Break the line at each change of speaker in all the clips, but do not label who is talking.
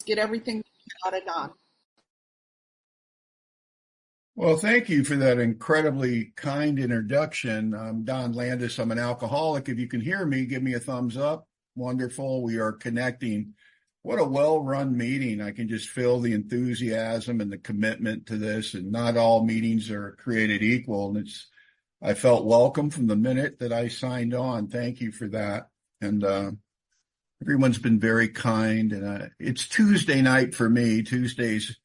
get everything out of Don.
Well, thank you for that incredibly kind introduction. I'm Don Landis. I'm an alcoholic. If you can hear me, give me a thumbs up. Wonderful. We are connecting. What a well-run meeting. I can just feel the enthusiasm and the commitment to this, and not all meetings are created equal. And I felt welcome from the minute that I signed on. Thank you for that. And everyone's been very kind. And it's Tuesday night for me. Tuesdays,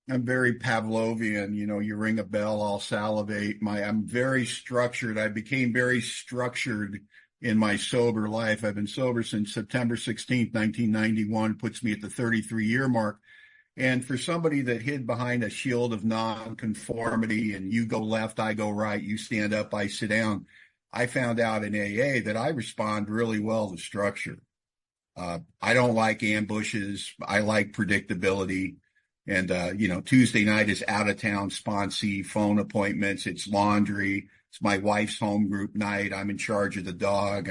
I'm very Pavlovian. You ring a bell, I'll salivate. I'm very structured. I became very structured in my sober life. I've been sober since September 16th, 1991, puts me at the 33-year mark. And for somebody that hid behind a shield of nonconformity and you go left, I go right, you stand up, I sit down, I found out in AA that I respond really well to structure. I don't like ambushes. I like predictability. And, Tuesday night is out of town sponsee, phone appointments. It's laundry. It's my wife's home group night. I'm in charge of the dog.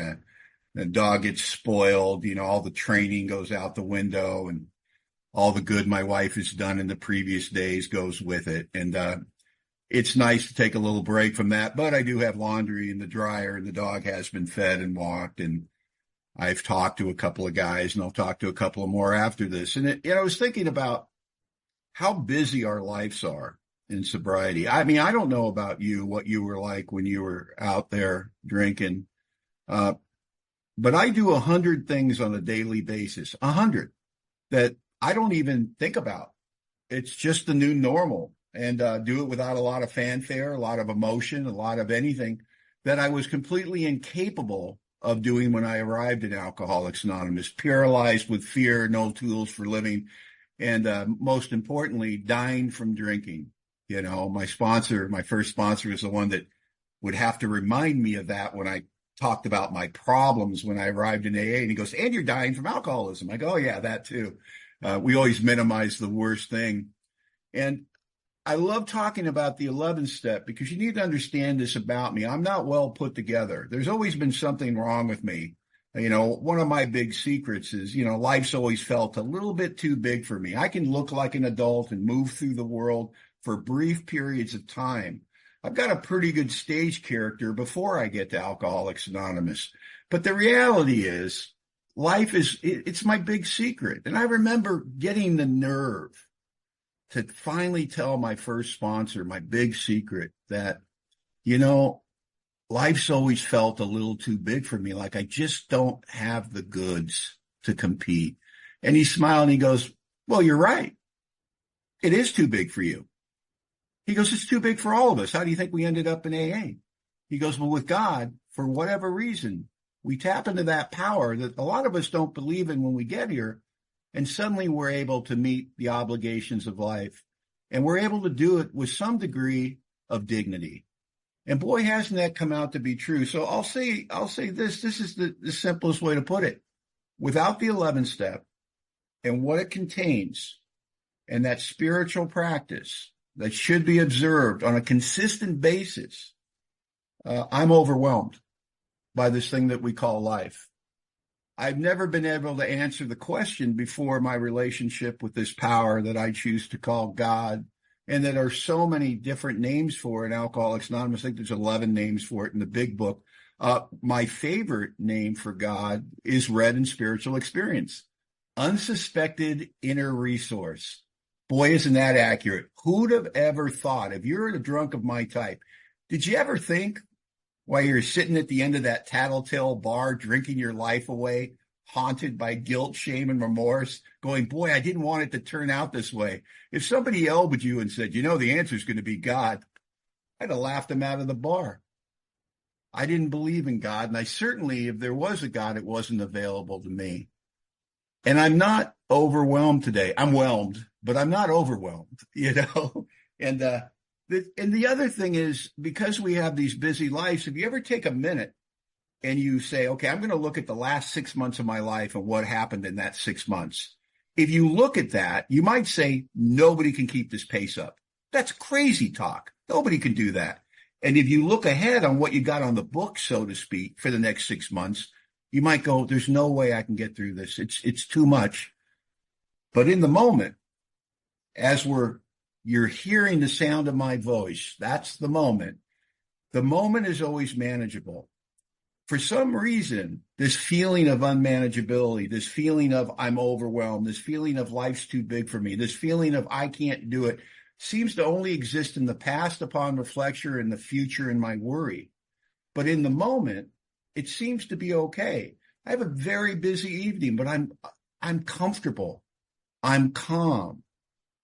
The dog gets spoiled. All the training goes out the window, and all the good my wife has done in the previous days goes with it. And it's nice to take a little break from that. But I do have laundry in the dryer, and the dog has been fed and walked. And I've talked to a couple of guys, and I'll talk to a couple of more after this. And I was thinking about how busy our lives are in sobriety. I mean, I don't know about you, what you were like when you were out there drinking, but I do 100 things on a daily basis, 100 that I don't even think about. It's just the new normal, and do it without a lot of fanfare, a lot of emotion, a lot of anything that I was completely incapable of doing when I arrived at Alcoholics Anonymous, paralyzed with fear, no tools for living. And most importantly, dying from drinking. My first sponsor was the one that would have to remind me of that when I talked about my problems when I arrived in AA. And he goes, "And you're dying from alcoholism." I go, "Oh, yeah, that too." We always minimize the worst thing. And I love talking about the 11th step because you need to understand this about me. I'm not well put together. There's always been something wrong with me. One of my big secrets is, life's always felt a little bit too big for me. I can look like an adult and move through the world for brief periods of time. I've got a pretty good stage character before I get to Alcoholics Anonymous. But the reality is, it's my big secret. And I remember getting the nerve to finally tell my first sponsor, my big secret, that, life's always felt a little too big for me. Like I just don't have the goods to compete. And he smiled and he goes, "Well, you're right. It is too big for you." He goes, "It's too big for all of us. How do you think we ended up in AA?" He goes, "Well, with God, for whatever reason, we tap into that power that a lot of us don't believe in when we get here. And suddenly we're able to meet the obligations of life. And we're able to do it with some degree of dignity." And boy, hasn't that come out to be true. So I'll say this is the simplest way to put it. Without the 11th step and what it contains, and that spiritual practice that should be observed on a consistent basis, I'm overwhelmed by this thing that we call life. I've never been able to answer the question before my relationship with this power that I choose to call God, and that are so many different names for it in Alcoholics Anonymous. I think there's 11 names for it in the big book. My favorite name for God is read in spiritual experience. Unsuspected inner resource. Boy, isn't that accurate. Who'd have ever thought, if you're a drunk of my type, did you ever think while you're sitting at the end of that tattletale bar, drinking your life away, haunted by guilt, shame, and remorse, going, "Boy, I didn't want it to turn out this way"? If somebody yelled at you and said, "The answer is going to be God," I'd have laughed them out of the bar. I didn't believe in God, and I certainly, if there was a God, it wasn't available to me. And I'm not overwhelmed today. I'm whelmed, but I'm not overwhelmed, And the other thing is, because we have these busy lives, if you ever take a minute and you say, "Okay, I'm going to look at the last 6 months of my life and what happened in that 6 months." If you look at that, you might say, "Nobody can keep this pace up." That's crazy talk. Nobody can do that. And if you look ahead on what you got on the book, so to speak, for the next 6 months, you might go, "There's no way I can get through this. It's too much." But in the moment, as you're hearing the sound of my voice, that's the moment. The moment is always manageable. For some reason, this feeling of unmanageability, this feeling of I'm overwhelmed, this feeling of life's too big for me, this feeling of I can't do it, seems to only exist in the past upon reflection and the future in my worry. But in the moment, it seems to be okay. I have a very busy evening, but I'm comfortable. I'm calm.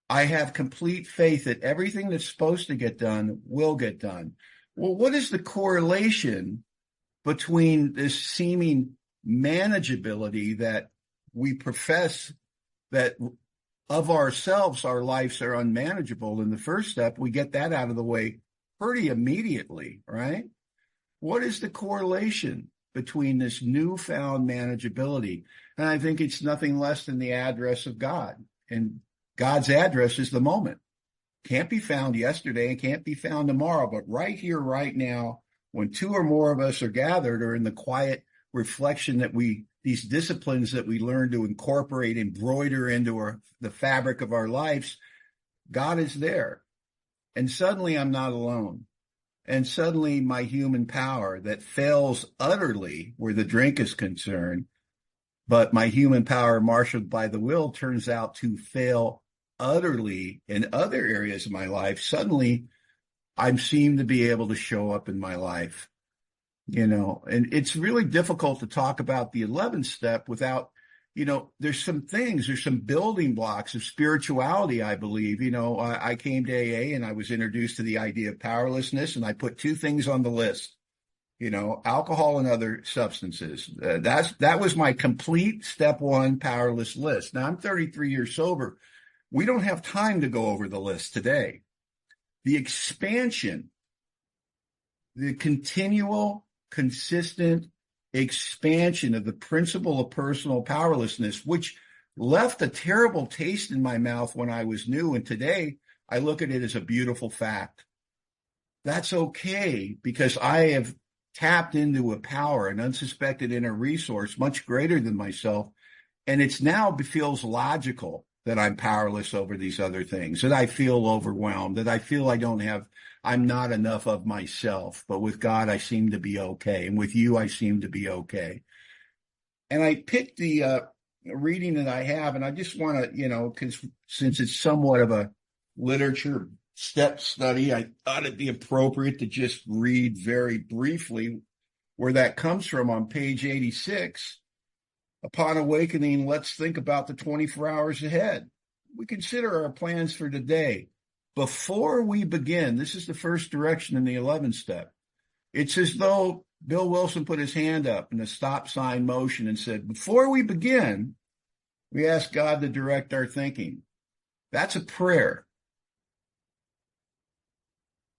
I have complete faith that everything that's supposed to get done will get done. Well, what is the correlation between this seeming manageability that we profess that of ourselves, our lives are unmanageable? In the first step, we get that out of the way pretty immediately, right? What is the correlation between this newfound manageability? And I think it's nothing less than the address of God. And God's address is the moment. Can't be found yesterday and can't be found tomorrow, but right here, right now, when two or more of us are gathered, or in the quiet reflection that these disciplines that we learn to incorporate, embroider into the fabric of our lives, God is there. And suddenly I'm not alone. And suddenly my human power that fails utterly where the drink is concerned, but my human power marshaled by the will turns out to fail utterly in other areas of my life. Suddenly I seem to be able to show up in my life, and it's really difficult to talk about the 11th step without, there's some building blocks of spirituality, I believe. I came to AA and I was introduced to the idea of powerlessness, and I put two things on the list, alcohol and other substances. That was my complete step one powerless list. Now I'm 33 years sober. We don't have time to go over the list today. The expansion, the continual, consistent expansion of the principle of personal powerlessness, which left a terrible taste in my mouth when I was new. And today I look at it as a beautiful fact. That's okay, because I have tapped into a power, an unsuspected inner resource, much greater than myself. And it's now feels logical that I'm powerless over these other things, that I feel overwhelmed, that I feel I'm not enough of myself. But with God, I seem to be okay. And with you, I seem to be okay. And I picked the reading that I have, and I just want to, because since it's somewhat of a literature step study, I thought it'd be appropriate to just read very briefly where that comes from on page 86. Upon awakening, let's think about the 24 hours ahead. We consider our plans for today. Before we begin, this is the first direction in the 11th step. It's as though Bill Wilson put his hand up in a stop sign motion and said, before we begin, we ask God to direct our thinking. That's a prayer.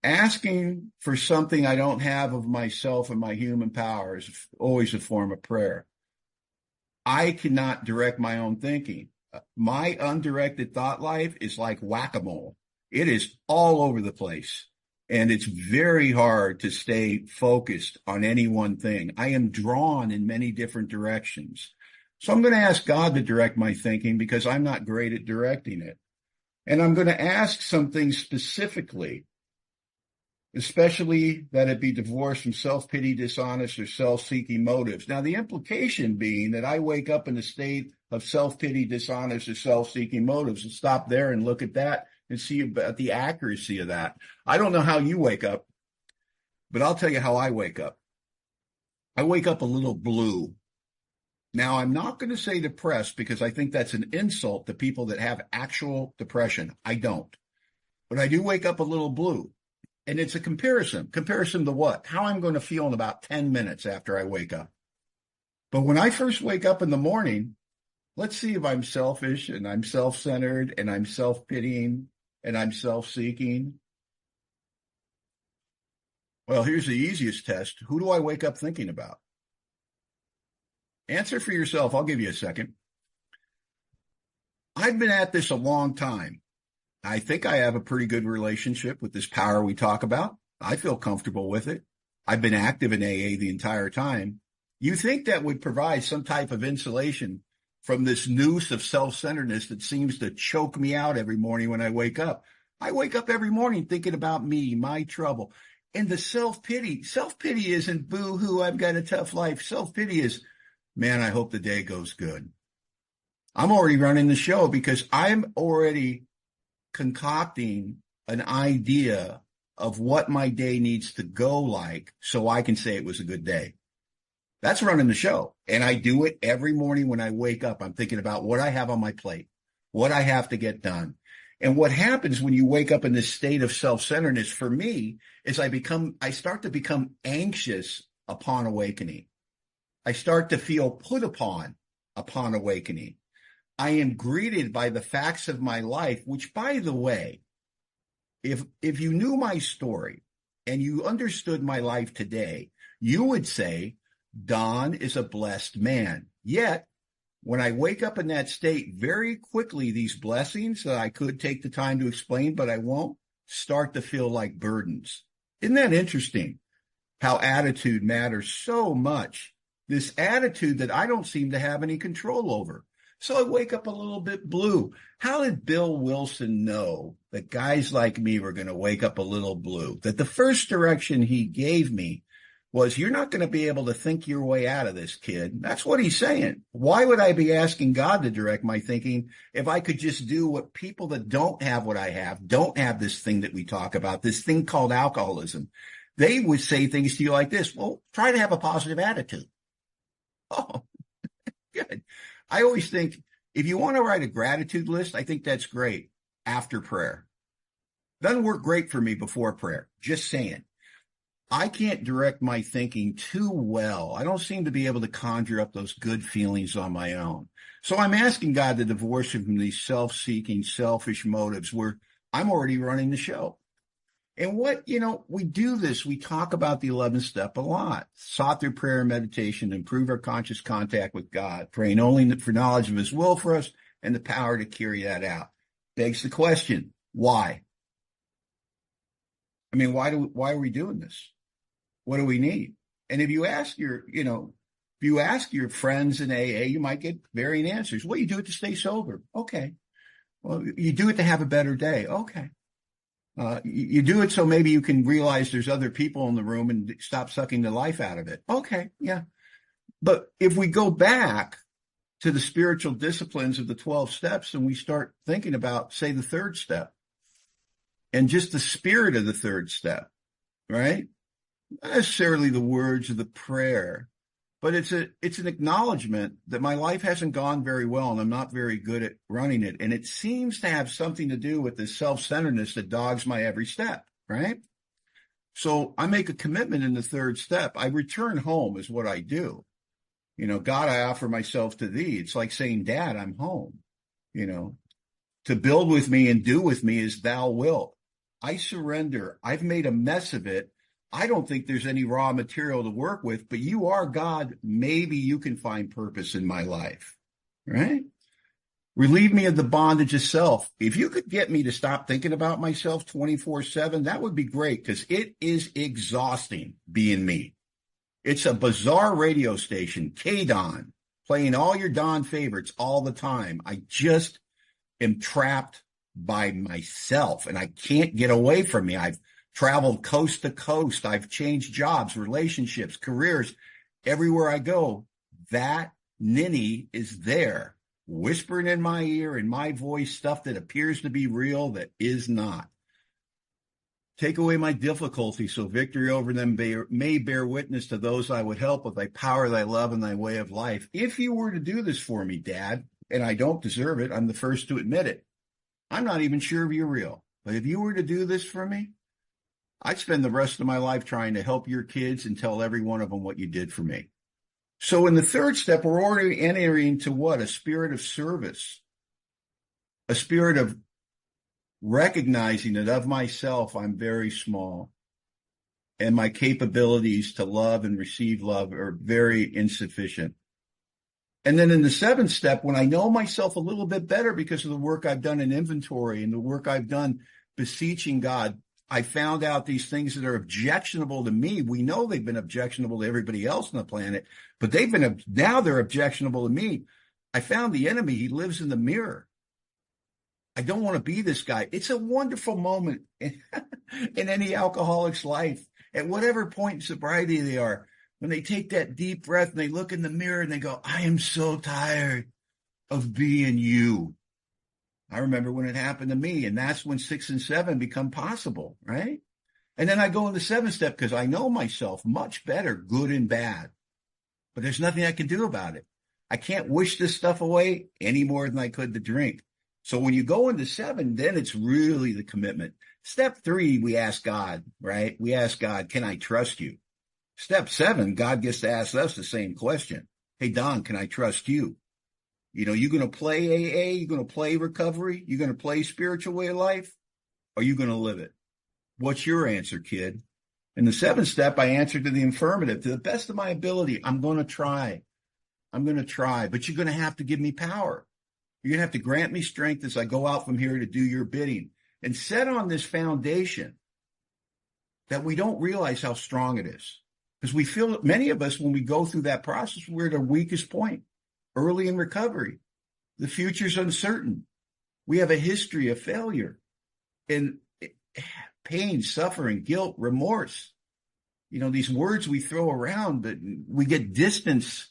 Asking for something I don't have of myself and my human power is always a form of prayer. I cannot direct my own thinking. My undirected thought life is like whack-a-mole. It is all over the place, and it's very hard to stay focused on any one thing. I am drawn in many different directions. So I'm going to ask God to direct my thinking because I'm not great at directing it. And I'm going to ask some things specifically, especially that it be divorced from self-pity, dishonest, or self-seeking motives. Now, the implication being that I wake up in a state of self-pity, dishonest, or self-seeking motives. And stop there and look at that and see about the accuracy of that. I don't know how you wake up, but I'll tell you how I wake up. I wake up a little blue. Now, I'm not going to say depressed because I think that's an insult to people that have actual depression. I don't. But I do wake up a little blue. And it's a comparison. Comparison to what? How I'm going to feel in about 10 minutes after I wake up. But when I first wake up in the morning, let's see if I'm selfish and I'm self-centered and I'm self-pitying and I'm self-seeking. Well, here's the easiest test. Who do I wake up thinking about? Answer for yourself. I'll give you a second. I've been at this a long time. I think I have a pretty good relationship with this power we talk about. I feel comfortable with it. I've been active in AA the entire time. You think that would provide some type of insulation from this noose of self-centeredness that seems to choke me out every morning when I wake up. I wake up every morning thinking about me, my trouble, and the self-pity. Self-pity isn't boo-hoo, I've got a tough life. Self-pity is, man, I hope the day goes good. I'm already running the show because I'm already concocting an idea of what my day needs to go like so I can say it was a good day. That's running the show. And I do it every morning when I wake up. I'm thinking about what I have on my plate, what I have to get done. And what happens when you wake up in this state of self-centeredness for me is I start to become anxious upon awakening. I start to feel put upon awakening. I am greeted by the facts of my life, which, by the way, if you knew my story and you understood my life today, you would say, Don is a blessed man. Yet, when I wake up in that state, very quickly, these blessings that I could take the time to explain, but I won't, start to feel like burdens. Isn't that interesting? How attitude matters so much. This attitude that I don't seem to have any control over. So I wake up a little bit blue. How did Bill Wilson know that guys like me were going to wake up a little blue? That the first direction he gave me was, you're not going to be able to think your way out of this, kid. That's what he's saying. Why would I be asking God to direct my thinking if I could just do what people that don't have what I have, don't have this thing that we talk about, this thing called alcoholism? They would say things to you like this. Well, try to have a positive attitude. Oh, good. I always think if you want to write a gratitude list, I think that's great after prayer. Doesn't work great for me before prayer. Just saying. I can't direct my thinking too well. I don't seem to be able to conjure up those good feelings on my own. So I'm asking God to divorce me from these self-seeking, selfish motives where I'm already running the show. And we do this. We talk about the 11th step a lot. Sought through prayer and meditation, improve our conscious contact with God, praying only for knowledge of his will for us and the power to carry that out. Begs the question, why? I mean, why are we doing this? What do we need? And if you ask your friends in AA, you might get varying answers. Well, you do it to stay sober. Okay. Well, you do it to have a better day. Okay. You do it so maybe you can realize there's other people in the room and stop sucking the life out of it. Okay, yeah. But if we go back to the spiritual disciplines of the 12 steps and we start thinking about, say, the third step and just the spirit of the third step, right? Not necessarily the words of the prayer, but it's an acknowledgement that my life hasn't gone very well and I'm not very good at running it. And it seems to have something to do with the self-centeredness that dogs my every step, right? So I make a commitment in the third step. I return home is what I do. God, I offer myself to thee. It's like saying, Dad, I'm home. To build with me and do with me as thou wilt. I surrender. I've made a mess of it. I don't think there's any raw material to work with, but you are God. Maybe you can find purpose in my life, right? Relieve me of the bondage of self. If you could get me to stop thinking about myself 24/7, that would be great because it is exhausting being me. It's a bizarre radio station, K-Don, playing all your Don favorites all the time. I just am trapped by myself and I can't get away from me. I've traveled coast to coast. I've changed jobs, relationships, careers. Everywhere I go, that ninny is there, whispering in my ear, in my voice, stuff that appears to be real that is not. Take away my difficulty so victory over them may bear witness to those I would help with thy power, thy love, and thy way of life. If you were to do this for me, Dad, and I don't deserve it, I'm the first to admit it. I'm not even sure if you're real. But if you were to do this for me, I'd spend the rest of my life trying to help your kids and tell every one of them what you did for me. So in the third step, we're already entering to what? A spirit of service, a spirit of recognizing that of myself, I'm very small and my capabilities to love and receive love are very insufficient. And then in the seventh step, when I know myself a little bit better because of the work I've done in inventory and the work I've done beseeching God, I found out these things that are objectionable to me. We know they've been objectionable to everybody else on the planet, but now they're objectionable to me. I found the enemy. He lives in the mirror. I don't want to be this guy. It's a wonderful moment in any alcoholic's life, at whatever point in sobriety they are, when they take that deep breath and they look in the mirror and they go, I am so tired of being you. I remember when it happened to me, and that's when 6 and 7 become possible, right? And then I go into 7-step because I know myself much better, good and bad. But there's nothing I can do about it. I can't wish this stuff away any more than I could the drink. So when you go into 7, then it's really the commitment. Step 3, we ask God, right? We ask God, can I trust you? Step 7, God gets to ask us the same question. Hey, Don, can I trust you? You know, you going to play AA? You going to play recovery? You going to play spiritual way of life? Or are you going to live it? What's your answer, kid? In the 7th step, I answered to the affirmative. To the best of my ability, I'm going to try. I'm going to try, but you're going to have to give me power. You're going to have to grant me strength as I go out from here to do your bidding, and set on this foundation that we don't realize how strong it is. Because we feel, many of us, when we go through that process, we're at our weakest point, early in recovery. The future's uncertain. We have a history of failure and pain, suffering, guilt, remorse. You know, these words we throw around, but we get distance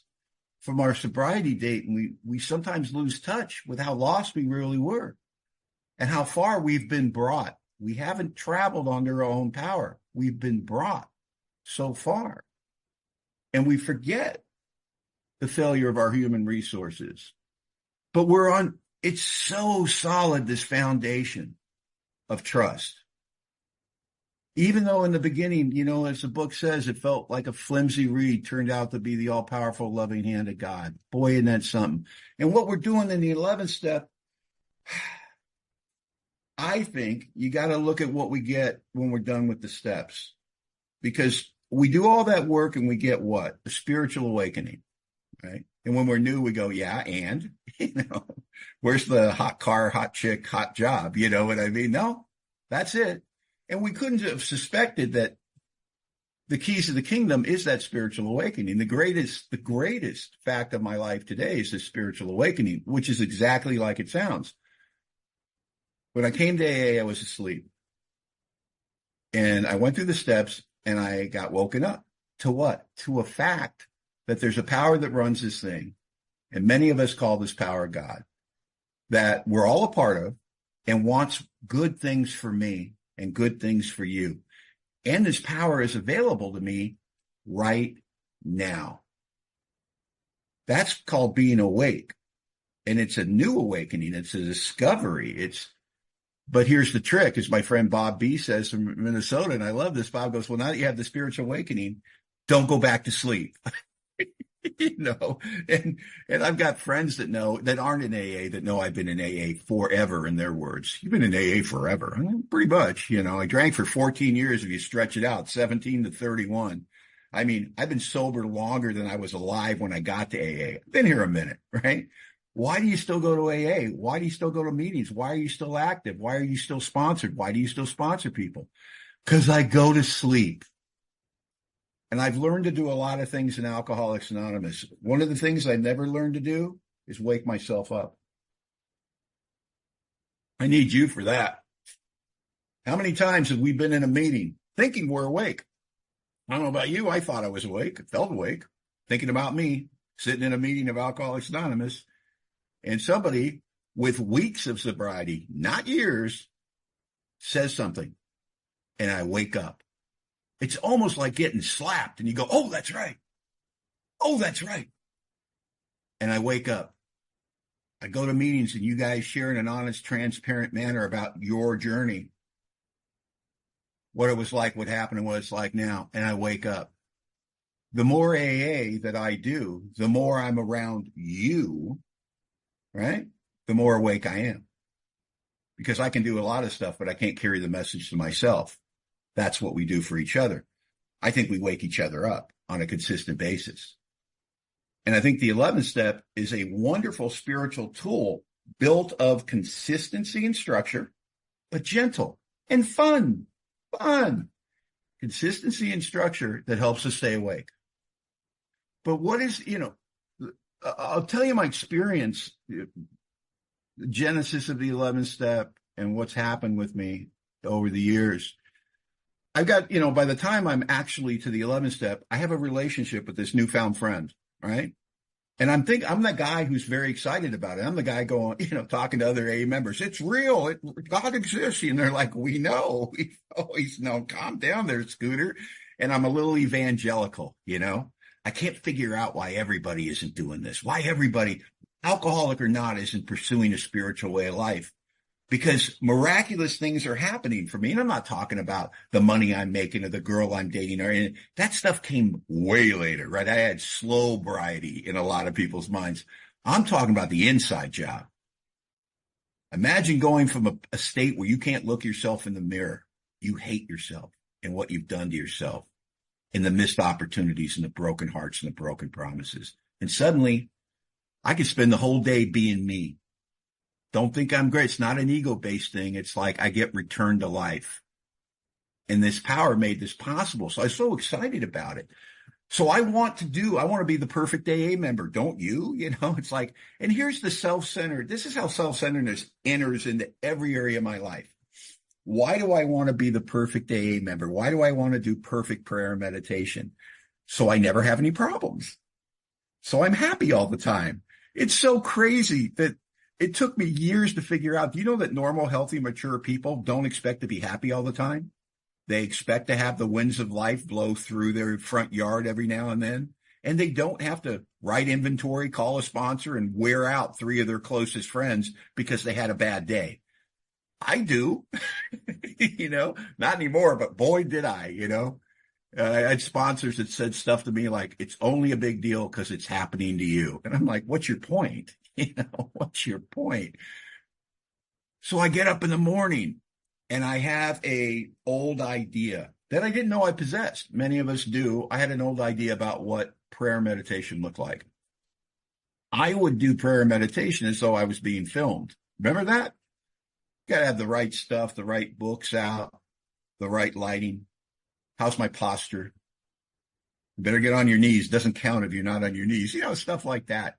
from our sobriety date, and we sometimes lose touch with how lost we really were and how far we've been brought. We haven't traveled under our own power. We've been brought so far. And we forget the failure of our human resources. But it's so solid, this foundation of trust. Even though in the beginning, you know, as the book says, it felt like a flimsy reed turned out to be the all-powerful, loving hand of God. Boy, isn't that something? And what we're doing in the 11th step, I think you got to look at what we get when we're done with the steps. Because we do all that work and we get what? A spiritual awakening, right? And when we're new, we go, yeah, and, you know, where's the hot car, hot chick, hot job? You know what I mean? No, that's it. And we couldn't have suspected that the keys to the kingdom is that spiritual awakening. The greatest fact of my life today is this spiritual awakening, which is exactly like it sounds. When I came to AA, I was asleep. And I went through the steps and I got woken up to what? To a fact that there's a power that runs this thing. And many of us call this power God, that we're all a part of and wants good things for me and good things for you. And this power is available to me right now. That's called being awake. And it's a new awakening. It's a discovery. But here's the trick, as my friend Bob B says from Minnesota, and I love this. Bob goes, well, now that you have the spiritual awakening, don't go back to sleep. You know, and I've got friends that aren't in AA that know I've been in AA forever, in their words. You've been in AA forever. Pretty much, you know. I drank for 14 years if you stretch it out, 17 to 31. I mean, I've been sober longer than I was alive when I got to AA. I've been here a minute, right? Why do you still go to AA? Why do you still go to meetings? Why are you still active? Why are you still sponsored? Why do you still sponsor people? Because I go to sleep. And I've learned to do a lot of things in Alcoholics Anonymous. One of the things I never learned to do is wake myself up. I need you for that. How many times have we been in a meeting thinking we're awake? I don't know about you. I thought I was awake. I felt awake, thinking about me, sitting in a meeting of Alcoholics Anonymous, and somebody with weeks of sobriety, not years, says something, and I wake up. It's almost like getting slapped, and you go, oh, that's right. Oh, that's right. And I wake up. I go to meetings, and you guys share in an honest, transparent manner about your journey, what it was like, what happened, and what it's like now, and I wake up. The more AA that I do, the more I'm around you, right? The more awake I am. Because I can do a lot of stuff, but I can't carry the message to myself. That's what we do for each other. I think we wake each other up on a consistent basis. And I think the 11th step is a wonderful spiritual tool built of consistency and structure, but gentle and fun. Consistency and structure that helps us stay awake. But what is, I'll tell you my experience, the genesis of the 11th step and what's happened with me over the years. I've got, by the time I'm actually to the 11th step, I have a relationship with this newfound friend, right? And I'm the guy who's very excited about it. I'm the guy going, talking to other AA members. It's real. God exists. And they're like, we know. We've always known. Calm down there, Scooter. And I'm a little evangelical, I can't figure out why everybody isn't doing this. Why everybody, alcoholic or not, isn't pursuing a spiritual way of life. Because miraculous things are happening for me. And I'm not talking about the money I'm making or the girl I'm dating or anything. That stuff came way later, right? I had slow sobriety in a lot of people's minds. I'm talking about the inside job. Imagine going from a state where you can't look yourself in the mirror. You hate yourself and what you've done to yourself and the missed opportunities and the broken hearts and the broken promises. And suddenly I could spend the whole day being me. Don't think I'm great. It's not an ego-based thing. It's like I get returned to life. And this power made this possible. So I was so excited about it. So I want to be the perfect AA member. Don't you? It's like, and here's the self-centered. This is how self-centeredness enters into every area of my life. Why do I want to be the perfect AA member? Why do I want to do perfect prayer and meditation? So I never have any problems. So I'm happy all the time. It's so crazy that it took me years to figure out. Do you know that normal, healthy, mature people don't expect to be happy all the time? They expect to have the winds of life blow through their front yard every now and then. And they don't have to write inventory, call a sponsor, and wear out 3 of their closest friends because they had a bad day. I do, not anymore, but boy, did I, I had sponsors that said stuff to me like, it's only a big deal because it's happening to you. And I'm like, what's your point? What's your point? So I get up in the morning and I have a old idea that I didn't know I possessed. Many of us do. I had an old idea about what prayer meditation looked like. I would do prayer meditation as though I was being filmed. Remember that? You got to have the right stuff, the right books out, the right lighting. How's my posture? You better get on your knees. Doesn't count if you're not on your knees. Stuff like that,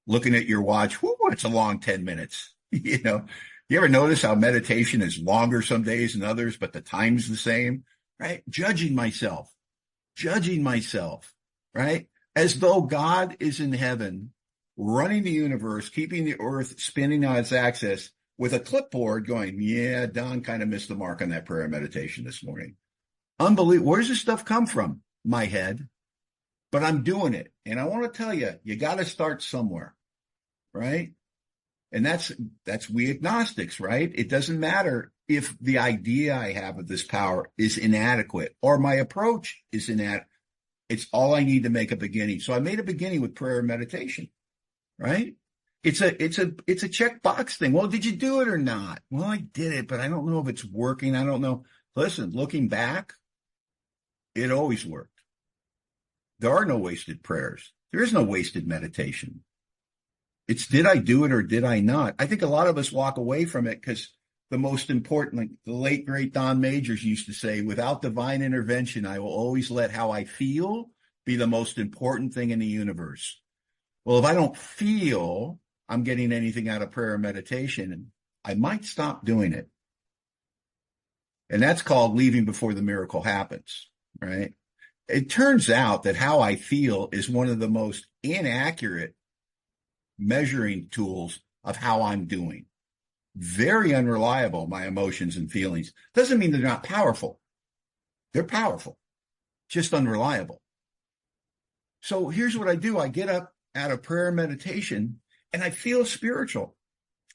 Looking at your watch, it's a long 10 minutes. You ever notice how meditation is longer some days than others, but the time's the same, right? Judging myself, right? As though God is in heaven, running the universe, keeping the earth spinning on its axis with a clipboard going, yeah, Don kind of missed the mark on that prayer meditation this morning. Unbelievable. Where does this stuff come from? My head. But I'm doing it. And I want to tell you, you got to start somewhere, right? And that's we agnostics, right? It doesn't matter if the idea I have of this power is inadequate or my approach is inadequate. It's all I need to make a beginning. So I made a beginning with prayer and meditation, right? It's a checkbox thing. Well, did you do it or not? Well, I did it, but I don't know if it's working. I don't know. Listen, looking back, it always worked. There are no wasted prayers. There is no wasted meditation. It's did I do it or did I not? I think a lot of us walk away from it because the most important, like the late, great Don Majors used to say, without divine intervention, I will always let how I feel be the most important thing in the universe. Well, if I don't feel I'm getting anything out of prayer and meditation, I might stop doing it. And that's called leaving before the miracle happens, right? It turns out that how I feel is one of the most inaccurate measuring tools of how I'm doing. Very unreliable, my emotions and feelings. Doesn't mean they're not powerful. They're powerful, just unreliable. So here's what I do. I get up out of prayer and meditation and I feel spiritual.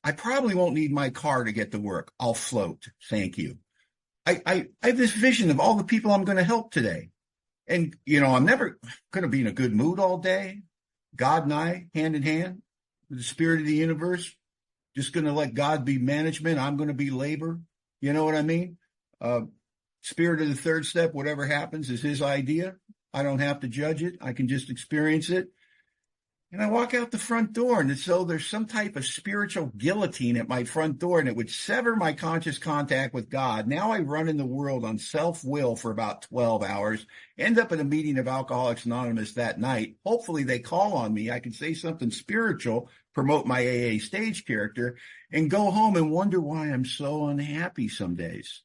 I probably won't need my car to get to work. I'll float. Thank you. I have this vision of all the people I'm going to help today. And, I'm never going to be in a good mood all day. God and I, hand in hand, with the spirit of the universe, just going to let God be management. I'm going to be labor. You know what I mean? Spirit of the third step, whatever happens is his idea. I don't have to judge it. I can just experience it. And I walk out the front door, and it's though there's some type of spiritual guillotine at my front door, and it would sever my conscious contact with God. Now I run in the world on self-will for about 12 hours, end up at a meeting of Alcoholics Anonymous that night. Hopefully they call on me. I can say something spiritual, promote my AA stage character, and go home and wonder why I'm so unhappy some days.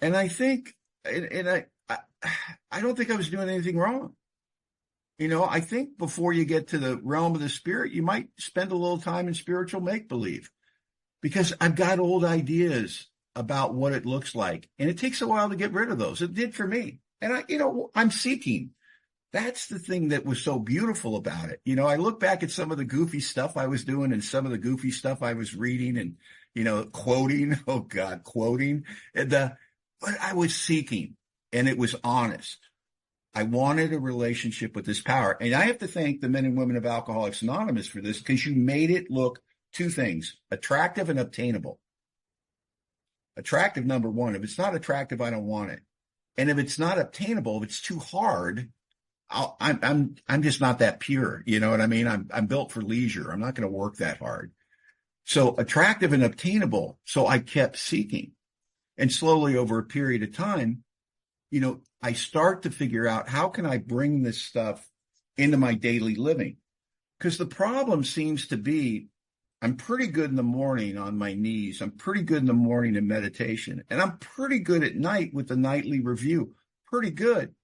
And I think, I don't think I was doing anything wrong. I think before you get to the realm of the spirit, you might spend a little time in spiritual make-believe, because I've got old ideas about what it looks like. And it takes a while to get rid of those. It did for me. And I'm seeking. That's the thing that was so beautiful about it. I look back at some of the goofy stuff I was doing and some of the goofy stuff I was reading and, quoting. Oh God, quoting. But I was seeking, and it was honest. I wanted a relationship with this power. And I have to thank the men and women of Alcoholics Anonymous for this, because you made it look two things: attractive and obtainable. Attractive, number one. If it's not attractive, I don't want it. And if it's not obtainable, if it's too hard, I'm just not that pure. You know what I mean? I'm built for leisure. I'm not going to work that hard. So attractive and obtainable. So I kept seeking. And slowly over a period of time, I start to figure out, how can I bring this stuff into my daily living? Because the problem seems to be, I'm pretty good in the morning on my knees. I'm pretty good in the morning in meditation. And I'm pretty good at night with the nightly review. Pretty good.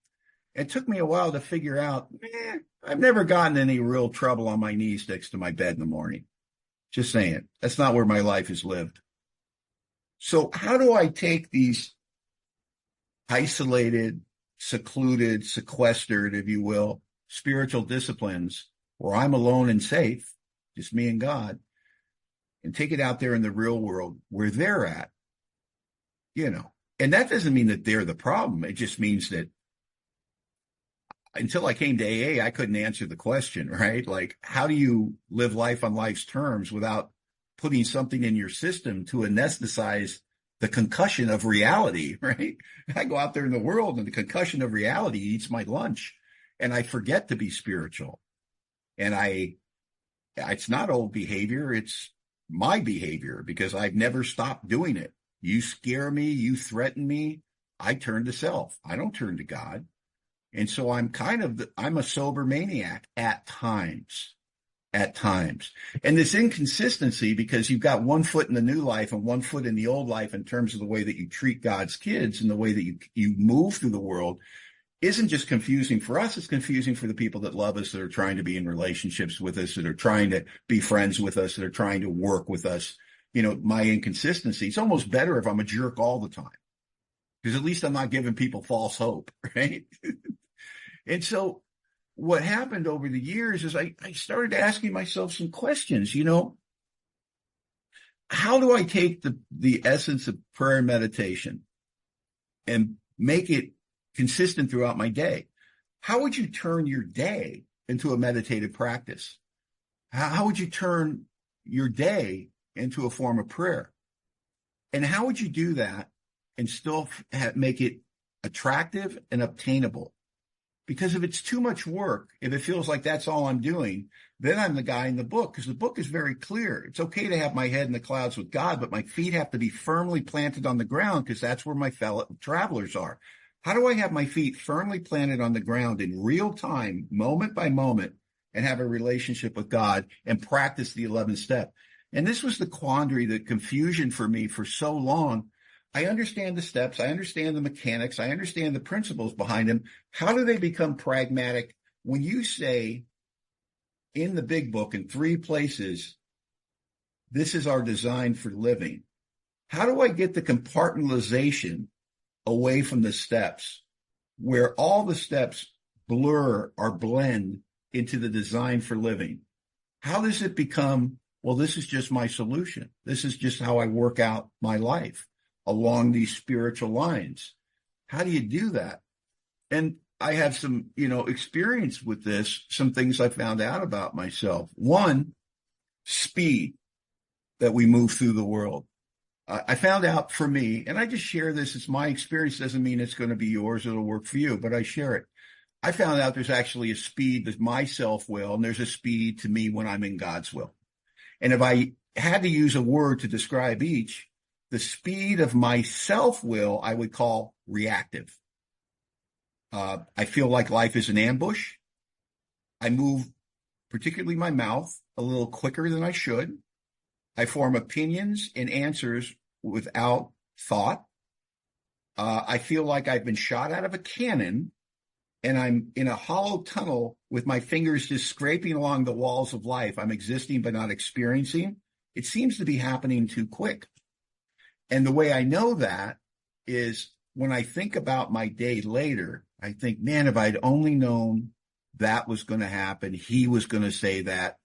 It took me a while to figure out, I've never gotten any real trouble on my knees next to my bed in the morning. Just saying. That's not where my life has lived. So how do I take these isolated, secluded, sequestered, if you will, spiritual disciplines where I'm alone and safe, just me and God, and take it out there in the real world where they're at, And that doesn't mean that they're the problem. It just means that until I came to AA, I couldn't answer the question, right? Like, how do you live life on life's terms without putting something in your system to anesthetize the concussion of reality, right? I go out there in the world, and the concussion of reality eats my lunch, and I forget to be spiritual. And it's not old behavior. It's my behavior, because I've never stopped doing it. You scare me, you threaten me, I turn to self. I don't turn to God. And so I'm a sober maniac at times. And this inconsistency, because you've got one foot in the new life and one foot in the old life in terms of the way that you treat God's kids and the way that you move through the world, isn't just confusing for us. It's confusing for the people that love us, that are trying to be in relationships with us, that are trying to be friends with us, that are trying to work with us. My inconsistency, it's almost better if I'm a jerk all the time, because at least I'm not giving people false hope, right? And so what happened over the years is I started asking myself some questions. How do I take the essence of prayer and meditation and make it consistent throughout my day? How would you turn your day into a meditative practice? How would you turn your day into a form of prayer? And how would you do that and still make it attractive and obtainable? Because if it's too much work, if it feels like that's all I'm doing, then I'm the guy in the book, because the book is very clear. It's okay to have my head in the clouds with God, but my feet have to be firmly planted on the ground, because that's where my fellow travelers are. How do I have my feet firmly planted on the ground in real time, moment by moment, and have a relationship with God and practice the 11th step? And this was the quandary, the confusion for me for so long. I understand the steps. I understand the mechanics. I understand the principles behind them. How do they become pragmatic? When you say in the big book in 3 places, this is our design for living, how do I get the compartmentalization away from the steps, where all the steps blur or blend into the design for living? How does it become, well, this is just my solution. This is just how I work out my life along these spiritual lines? How do you do that? And I have some, experience with this, some things I found out about myself. One, speed that we move through the world. I found out for me, and I just share this, it's my experience, doesn't mean it's going to be yours, it'll work for you, but I share it. I found out there's actually a speed to my self-will, and there's a speed to me when I'm in God's will. And if I had to use a word to describe each, the speed of my self-will, I would call reactive. I feel like life is an ambush. I move, particularly my mouth, a little quicker than I should. I form opinions and answers without thought. I feel like I've been shot out of a cannon and I'm in a hollow tunnel with my fingers just scraping along the walls of life. I'm existing but not experiencing. It seems to be happening too quick. And the way I know that is when I think about my day later, I think, man, if I'd only known that was going to happen, he was going to say that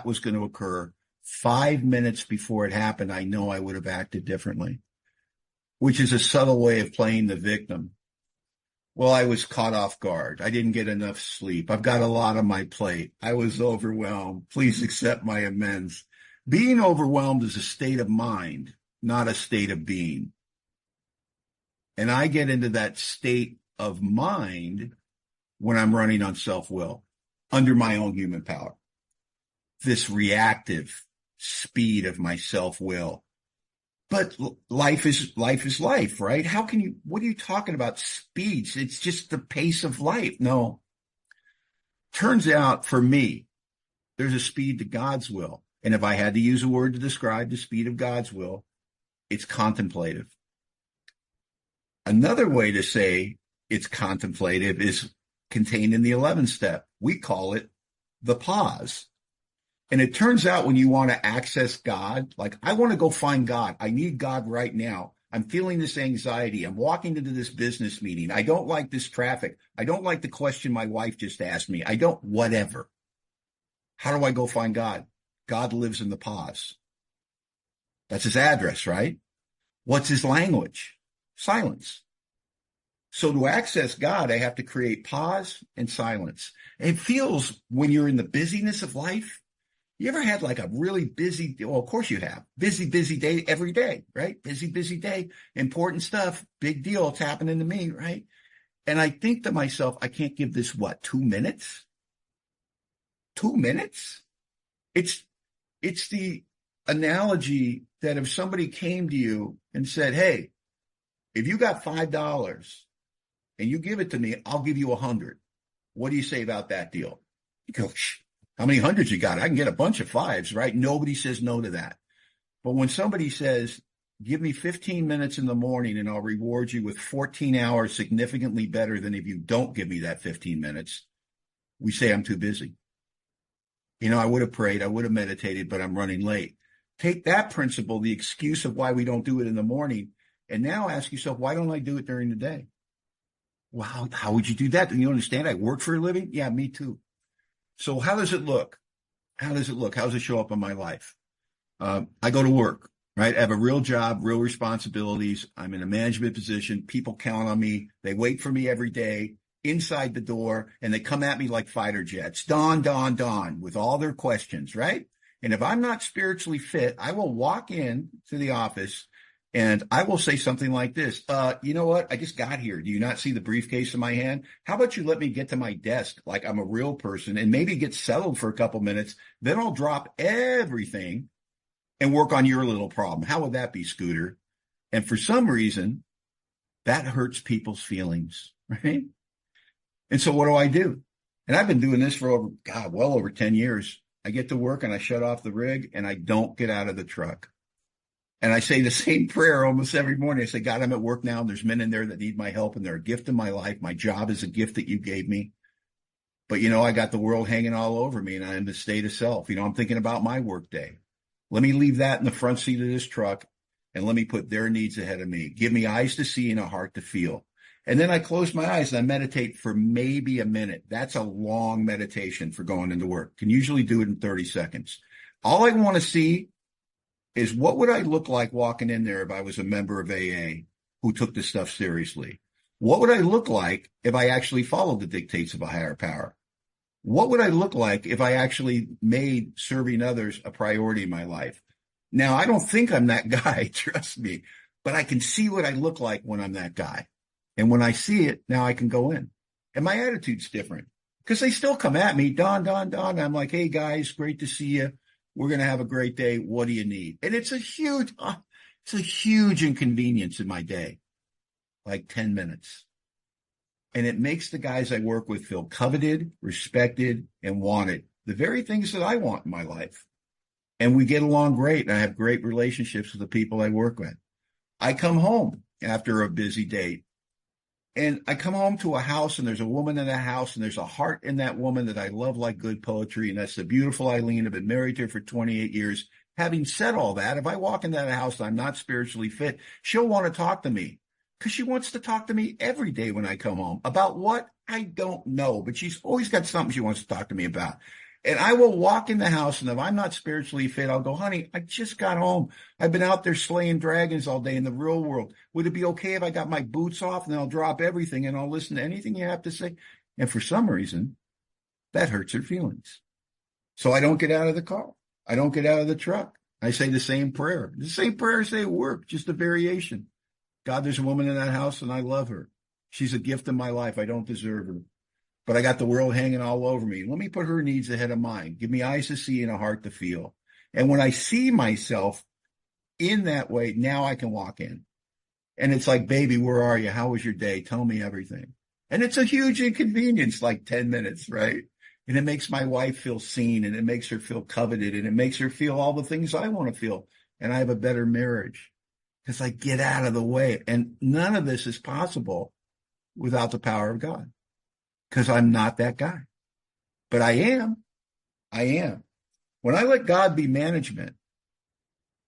was going to occur 5 minutes before it happened, I know I would have acted differently, which is a subtle way of playing the victim. Well, I was caught off guard. I didn't get enough sleep. I've got a lot on my plate. I was overwhelmed. Please accept my amends. Being overwhelmed is a state of mind, not a state of being. And I get into that state of mind when I'm running on self-will, under my own human power. This reactive speed of my self-will. But life is life, right? What are you talking about speeds? It's just the pace of life. No. Turns out for me, there's a speed to God's will. And if I had to use a word to describe the speed of God's will, it's contemplative. Another way to say it's contemplative is contained in the 11th step. We call it the pause. And it turns out when you want to access God, like I want to go find God. I need God right now. I'm feeling this anxiety. I'm walking into this business meeting. I don't like this traffic. I don't like the question my wife just asked me. Whatever. How do I go find God? God lives in the pause. That's his address, right? What's his language? Silence. So to access God, I have to create pause and silence. And it feels when you're in the busyness of life. You ever had like a really busy, well, of course you have, busy day every day, right? Busy day, important stuff, big deal, it's happening to me, right? And I think to myself, I can't give this, 2 minutes? 2 minutes? It's the analogy that if somebody came to you and said, hey, if you got $5 and you give it to me, I'll give you 100. What do you say about that deal? You go, how many hundreds you got? I can get a bunch of fives, right? Nobody says no to that. But when somebody says, give me 15 minutes in the morning and I'll reward you with 14 hours significantly better than if you don't give me that 15 minutes, we say I'm too busy. I would have prayed, I would have meditated, but I'm running late. Take that principle, the excuse of why we don't do it in the morning, and now ask yourself, why don't I do it during the day? Well, how would you do that? Do you understand? I work for a living? Yeah, me too. So how does it look? How does it show up in my life? I go to work, right? I have a real job, real responsibilities. I'm in a management position. People count on me. They wait for me every day inside the door, and they come at me like fighter jets. Dawn, with all their questions, right? And if I'm not spiritually fit, I will walk in to the office and I will say something like this. You know what? I just got here. Do you not see the briefcase in my hand? How about you let me get to my desk like I'm a real person and maybe get settled for a couple minutes? Then I'll drop everything and work on your little problem. How would that be, Scooter? And for some reason, that hurts people's feelings, right? And so what do? And I've been doing this for well over 10 years. I get to work and I shut off the rig and I don't get out of the truck. And I say the same prayer almost every morning. I say, God, I'm at work now, and there's men in there that need my help, and they're a gift in my life. My job is a gift that you gave me. But, I got the world hanging all over me, and I'm in the state of self. I'm thinking about my work day. Let me leave that in the front seat of this truck, and let me put their needs ahead of me. Give me eyes to see and a heart to feel. And then I close my eyes and I meditate for maybe a minute. That's a long meditation for going into work. Can usually do it in 30 seconds. All I want to see is what would I look like walking in there if I was a member of AA who took this stuff seriously? What would I look like if I actually followed the dictates of a higher power? What would I look like if I actually made serving others a priority in my life? Now, I don't think I'm that guy, trust me, but I can see what I look like when I'm that guy. And when I see it, now I can go in. And my attitude's different because they still come at me, Don. I'm like, hey, guys, great to see you. We're going to have a great day. What do you need? And it's a huge inconvenience in my day, like 10 minutes. And it makes the guys I work with feel coveted, respected, and wanted. The very things that I want in my life. And we get along great. And I have great relationships with the people I work with. I come home after a busy day. And I come home to a house, and there's a woman in that house, and there's a heart in that woman that I love like good poetry. And that's the beautiful Eileen. I've been married to her for 28 years. Having said all that, if I walk into that house and I'm not spiritually fit, she'll want to talk to me because she wants to talk to me every day when I come home about what I don't know. But she's always got something she wants to talk to me about. And I will walk in the house, and if I'm not spiritually fit, I'll go, honey, I just got home. I've been out there slaying dragons all day in the real world. Would it be okay if I got my boots off and I'll drop everything and I'll listen to anything you have to say? And for some reason, that hurts her feelings. So I don't get out of the car. I don't get out of the truck. I say the same prayer. The same prayer I say at work, just a variation. God, there's a woman in that house, and I love her. She's a gift in my life. I don't deserve her. But I got the world hanging all over me. Let me put her needs ahead of mine. Give me eyes to see and a heart to feel. And when I see myself in that way, now I can walk in. And it's like, baby, where are you? How was your day? Tell me everything. And it's a huge inconvenience, like 10 minutes, right? And it makes my wife feel seen, and it makes her feel coveted, and it makes her feel all the things I want to feel. And I have a better marriage because I get out of the way. And none of this is possible without the power of God. Because I'm not that guy. But I am. When I let God be management,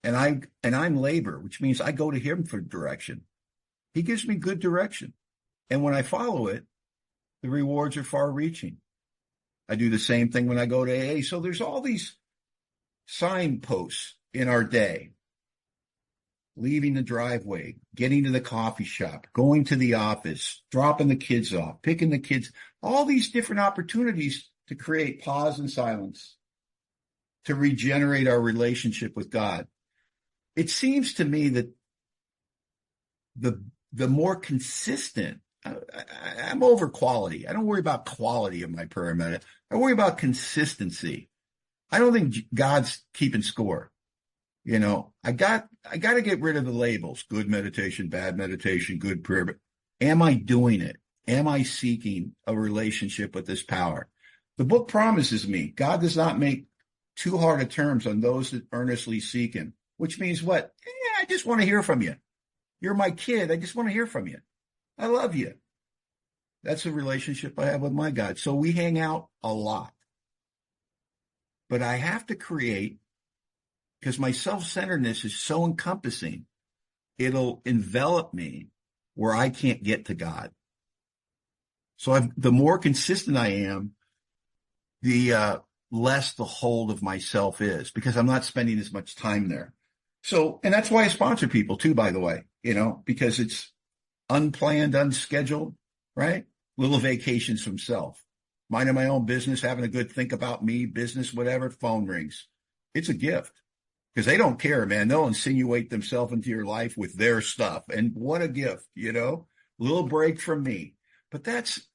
and I'm labor, which means I go to him for direction, he gives me good direction. And when I follow it, the rewards are far reaching. I do the same thing when I go to AA. So there's all these signposts in our day. Leaving the driveway, getting to the coffee shop, going to the office, dropping the kids off, picking the kids, all these different opportunities to create pause and silence, to regenerate our relationship with God. It seems to me that the more consistent, I'm over quality. I don't worry about quality of my prayer meditation. I worry about consistency. I don't think God's keeping score. You know, I got to get rid of the labels, good meditation, bad meditation, good prayer. But am I doing it? Am I seeking a relationship with this power? The book promises me God does not make too hard of terms on those that earnestly seek him, which means what? I just want to hear from you. You're my kid. I just want to hear from you. I love you. That's a relationship I have with my God. So we hang out a lot. But I have to create, because my self-centeredness is so encompassing, it'll envelop me where I can't get to God. So the more consistent I am, the less the hold of myself is, because I'm not spending as much time there. So, and that's why I sponsor people too, by the way, because it's unplanned, unscheduled, right? Little vacations from self. Minding my own business, having a good think about me, business, whatever, phone rings. It's a gift. Because they don't care, man. They'll insinuate themselves into your life with their stuff. And what a gift, little break from me. But that's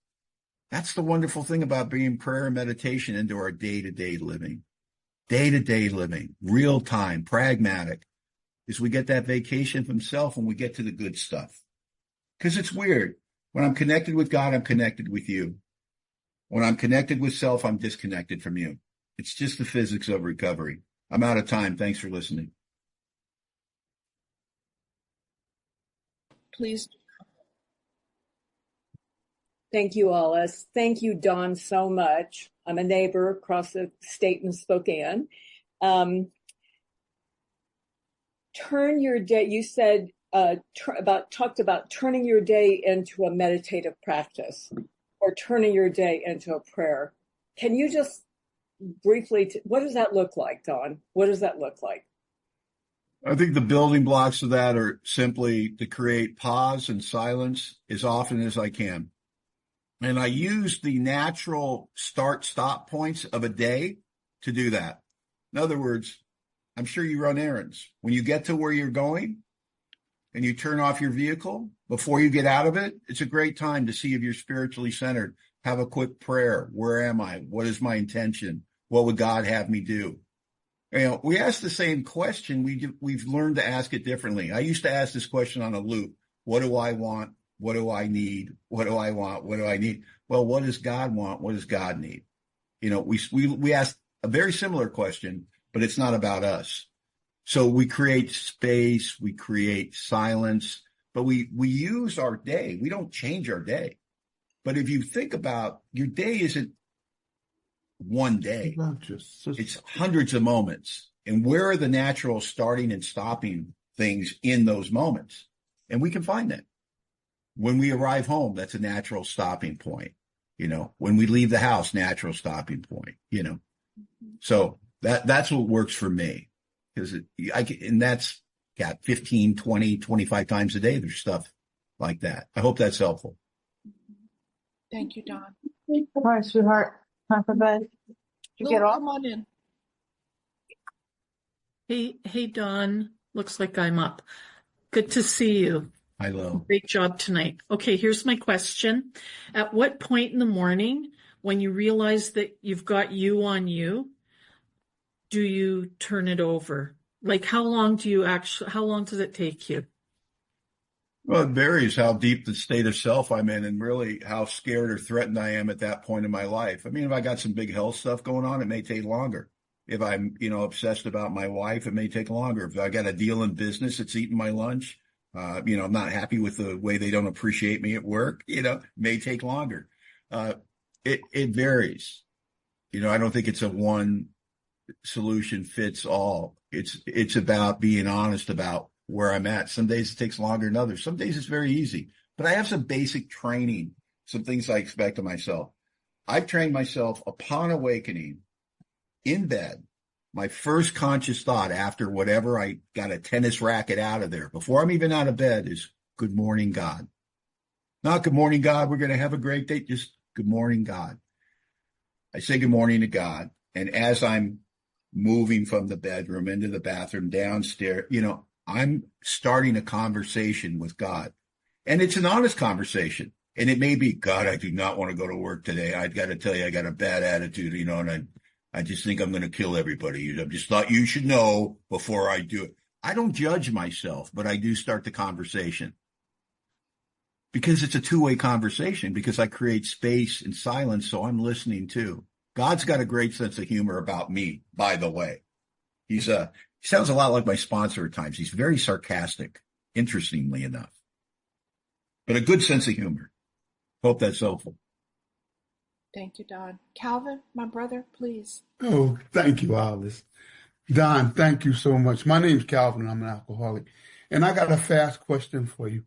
the wonderful thing about bringing prayer and meditation into our day-to-day living. Day-to-day living, real time, pragmatic, is we get that vacation from self and we get to the good stuff. Because it's weird. When I'm connected with God, I'm connected with you. When I'm connected with self, I'm disconnected from you. It's just the physics of recovery. I'm out of time. Thanks for listening.
Please.
Thank you, Alice. Thank you, Don, so much. I'm a neighbor across the state in Spokane. Turn your day, you said, talked about turning your day into a meditative practice or turning your day into a prayer. Can you just briefly, what does that look like, Don? What does that look like?
I think the building blocks of that are simply to create pause and silence as often as I can. And I use the natural start-stop points of a day to do that. In other words, I'm sure you run errands. When you get to where you're going, and you turn off your vehicle before you get out of it, it's a great time to see if you're spiritually centered. Have a quick prayer. Where am I? What is my intention? What would God have me do? We ask the same question. We've learned to ask it differently. I used to ask this question on a loop. What do I want? What do I need? What do I want? What do I need? Well, what does God want? What does God need? We ask a very similar question, but it's not about us. So we create space, we create silence, but we use our day. We don't change our day. But if you think about your day isn't one day, it's hundreds of moments. And where are the natural starting and stopping things in those moments? And we can find that. When we arrive home, that's a natural stopping point. When we leave the house, natural stopping point, So that's what works for me. And that's got 15, 20, 25 times a day. There's stuff like that. I hope that's helpful.
Thank you, Don.
All right, sweetheart. Time for bed. Did you get off?
Come on in.
Hey, Don. Looks like I'm up. Good to see you.
Hi, Lo.
Great job tonight. Okay, here's my question. At what point in the morning, when you realize that you've got you on you, do you turn it over? Like, how long does it take you?
Well, it varies how deep the state of self I'm in and really how scared or threatened I am at that point in my life. I mean, if I got some big health stuff going on, it may take longer. If I'm, obsessed about my wife, it may take longer. If I got a deal in business that's eating my lunch, I'm not happy with the way they don't appreciate me at work, may take longer. It varies. I don't think it's a one solution fits all. It's about being honest about where I'm at. Some days it takes longer than others. Some days it's very easy, but I have some basic training, some things I expect of myself. I've trained myself upon awakening in bed. My first conscious thought after whatever I got a tennis racket out of there, before I'm even out of bed, is good morning, God. Not good morning, God. We're going to have a great day. Just good morning, God. I say good morning to God. And as I'm moving from the bedroom into the bathroom, downstairs, I'm starting a conversation with God. And it's an honest conversation. And it may be, God, I do not want to go to work today. I've got to tell you, I got a bad attitude, and I just think I'm going to kill everybody. I just thought you should know before I do it. I don't judge myself, but I do start the conversation. Because it's a two-way conversation, because I create space and silence, so I'm listening too. God's got a great sense of humor about me, by the way. He sounds a lot like my sponsor at times. He's very sarcastic, interestingly enough. But a good sense of humor. Hope that's helpful.
Thank you, Don. Calvin, my brother, please.
Oh, thank you, Alice. Don, thank you so much. My name's Calvin, and I'm an alcoholic. And I got a fast question for you.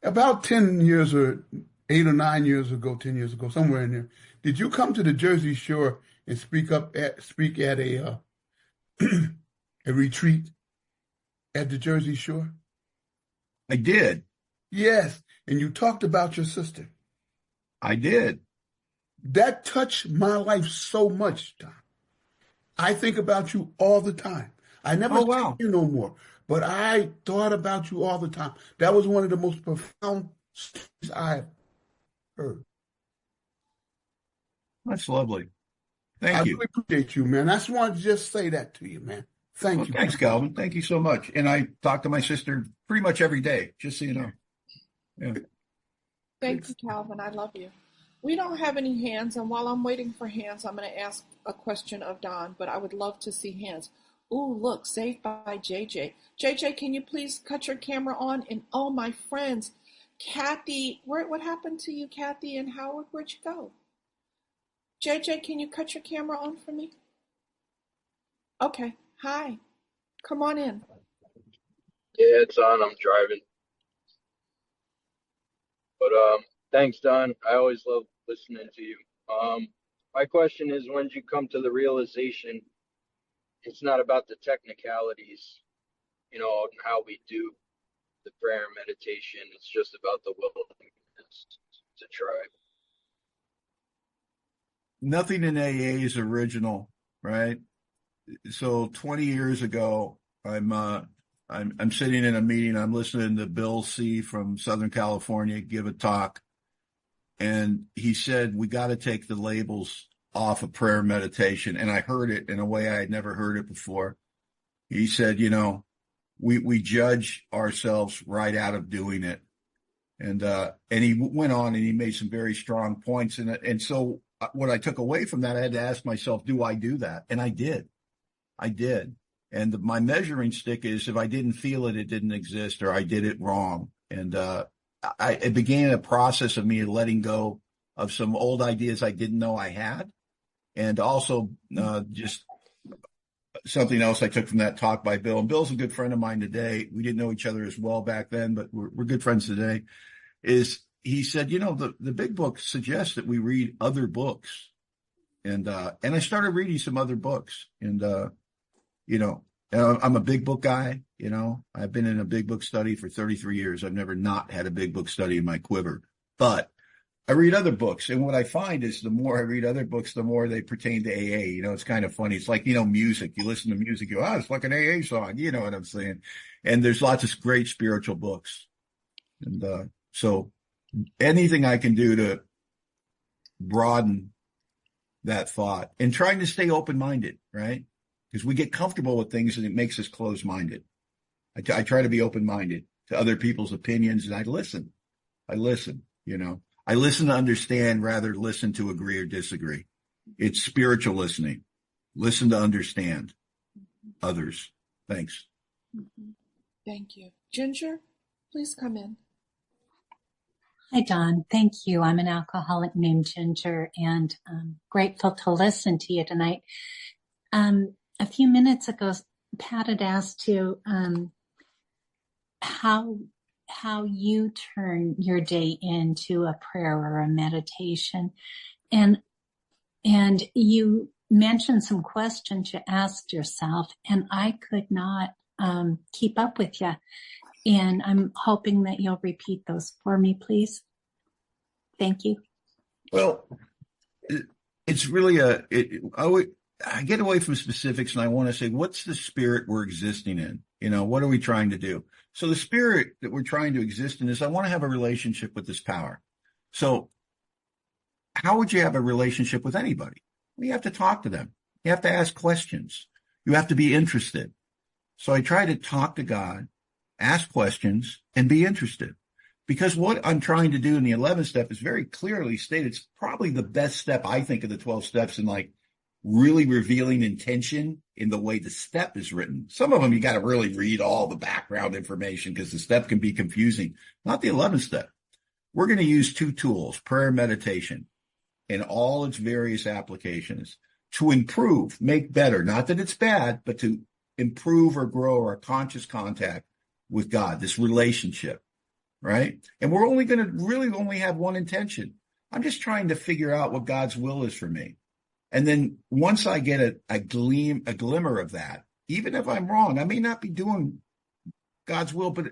About 10 years or 8 or 9 years ago, 10 years ago, somewhere in there, did you come to the Jersey Shore and speak at a a retreat at the Jersey Shore?
I did.
Yes, and you talked about your sister.
I did.
That touched my life so much, Don. I think about you all the time. I never see you no more, but I thought about you all the time. That was one of the most profound stories I've heard.
That's lovely. Thank you.
I really appreciate you, man. I just wanted to just say that to you, man. Thank you.
Thanks, Calvin. Thank you so much. And I talk to my sister pretty much every day, just so you know. Yeah.
Thank you, Calvin. I love you. We don't have any hands, and while I'm waiting for hands, I'm going to ask a question of Don, but I would love to see hands. Ooh, look, saved by JJ. JJ, can you please cut your camera on? And oh, my friends, Kathy, what happened to you, Kathy and Howard? Where'd you go? JJ, can you cut your camera on for me? Okay, hi. Come on in.
Yeah, it's on. I'm driving. But thanks, Don. I always love listening to you. My question is, when did you come to the realization it's not about the technicalities, and how we do the prayer and meditation. It's just about the willingness to try.
Nothing in AA is original, right? So 20 years ago, I'm I'm sitting in a meeting. I'm listening to Bill C. from Southern California give a talk. And he said, we got to take the labels off of prayer meditation. And I heard it in a way I had never heard it before. He said, we judge ourselves right out of doing it. And he went on and he made some very strong points. And so what I took away from that, I had to ask myself, do I do that? And I did. And my measuring stick is if I didn't feel it, it didn't exist, or I did it wrong. And it began a process of me letting go of some old ideas I didn't know I had. And also just something else I took from that talk by Bill. And Bill's a good friend of mine today. We didn't know each other as well back then, but we're good friends today. He said, the big book suggests that we read other books. And I started reading some other books. And, I'm a big book guy. I've been in a big book study for 33 years. I've never not had a big book study in my quiver, but I read other books. And what I find is the more I read other books, the more they pertain to AA. It's kind of funny. It's like, music. You listen to music, you go, it's like an AA song. You know what I'm saying? And there's lots of great spiritual books. And so anything I can do to broaden that thought and trying to stay open-minded, right? Because we get comfortable with things and it makes us closed-minded. I try to be open-minded to other people's opinions, and I listen, I listen to understand rather than listen to agree or disagree. It's spiritual listening. Listen to understand others. Thanks.
Thank you. Ginger, please come in.
Hi, Don. Thank you. I'm an alcoholic named Ginger, and I'm grateful to listen to you tonight. A few minutes ago, Pat had asked you how you turn your day into a prayer or a meditation, and you mentioned some questions you asked yourself, and I could not keep up with you. And I'm hoping that you'll repeat those for me, please. Thank you.
Well, it's really I get away from specifics, and I want to say, what's the spirit we're existing in? What are we trying to do? So the spirit that we're trying to exist in is I want to have a relationship with this power. So how would you have a relationship with anybody? Well, you have to talk to them. You have to ask questions. You have to be interested. So I try to talk to God, ask questions, and be interested. Because what I'm trying to do in the 11th step is very clearly stated. It's probably the best step, I think, of the 12 steps in really revealing intention in the way the step is written. Some of them, you got to really read all the background information because the step can be confusing. Not the 11th step. We're going to use two tools, prayer and meditation, in all its various applications to improve, make better. Not that it's bad, but to improve or grow our conscious contact with God, this relationship, right? And we're only going to really only have one intention. I'm just trying to figure out what God's will is for me. And then once I get a glimmer of that, even if I'm wrong, I may not be doing God's will, but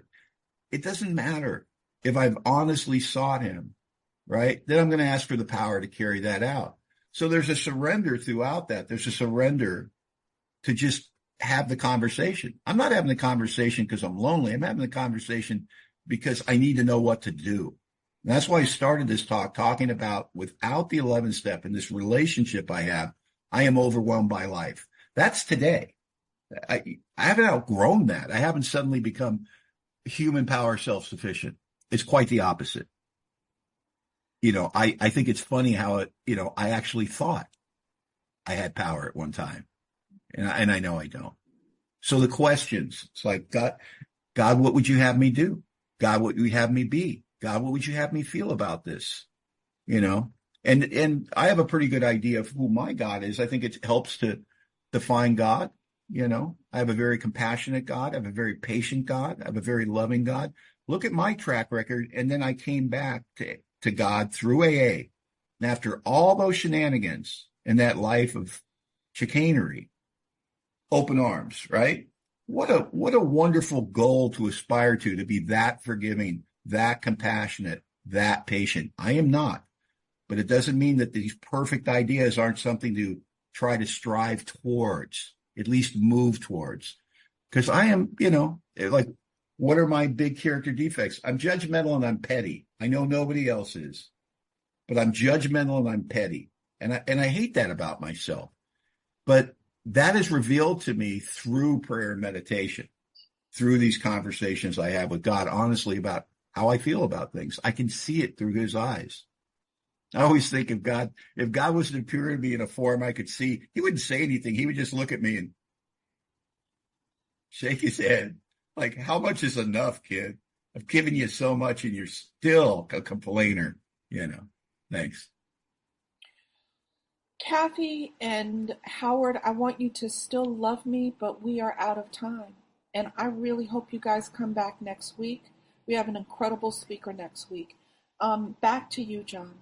it doesn't matter if I've honestly sought him, right? Then I'm going to ask for the power to carry that out. So there's a surrender throughout that. There's a surrender to just have the conversation. I'm not having the conversation because I'm lonely. I'm having the conversation because I need to know what to do. And that's why I started this talk talking about without the 11th step and this relationship I have, I am overwhelmed by life. That's today. I haven't outgrown that. I haven't suddenly become human power self-sufficient. It's quite the opposite. I think it's funny how I actually thought I had power at one time. And I know I don't. So the questions, it's like, God, what would you have me do? God, what would you have me be? God, what would you have me feel about this? And I have a pretty good idea of who my God is. I think it helps to define God. I have a very compassionate God. I have a very patient God. I have a very loving God. Look at my track record. And then I came back to God through AA. And after all those shenanigans and that life of chicanery, open arms, right? What a wonderful goal to aspire to be that forgiving, that compassionate, that patient. I am not, but it doesn't mean that these perfect ideas aren't something to try to strive towards, at least move towards. Because I am, like, what are my big character defects? I'm judgmental and I'm petty. I know nobody else is, but I'm judgmental and I'm petty. And I hate that about myself. But that is revealed to me through prayer and meditation, through these conversations I have with God, honestly, about how I feel about things. I can see it through his eyes. I always think if God was to appear to me in a form I could see, he wouldn't say anything. He would just look at me and shake his head. Like, how much is enough, kid? I've given you so much and you're still a complainer, Thanks.
Kathy and Howard, I want you to still love me, but we are out of time. And I really hope you guys come back next week. We have an incredible speaker next week. Back to you, John.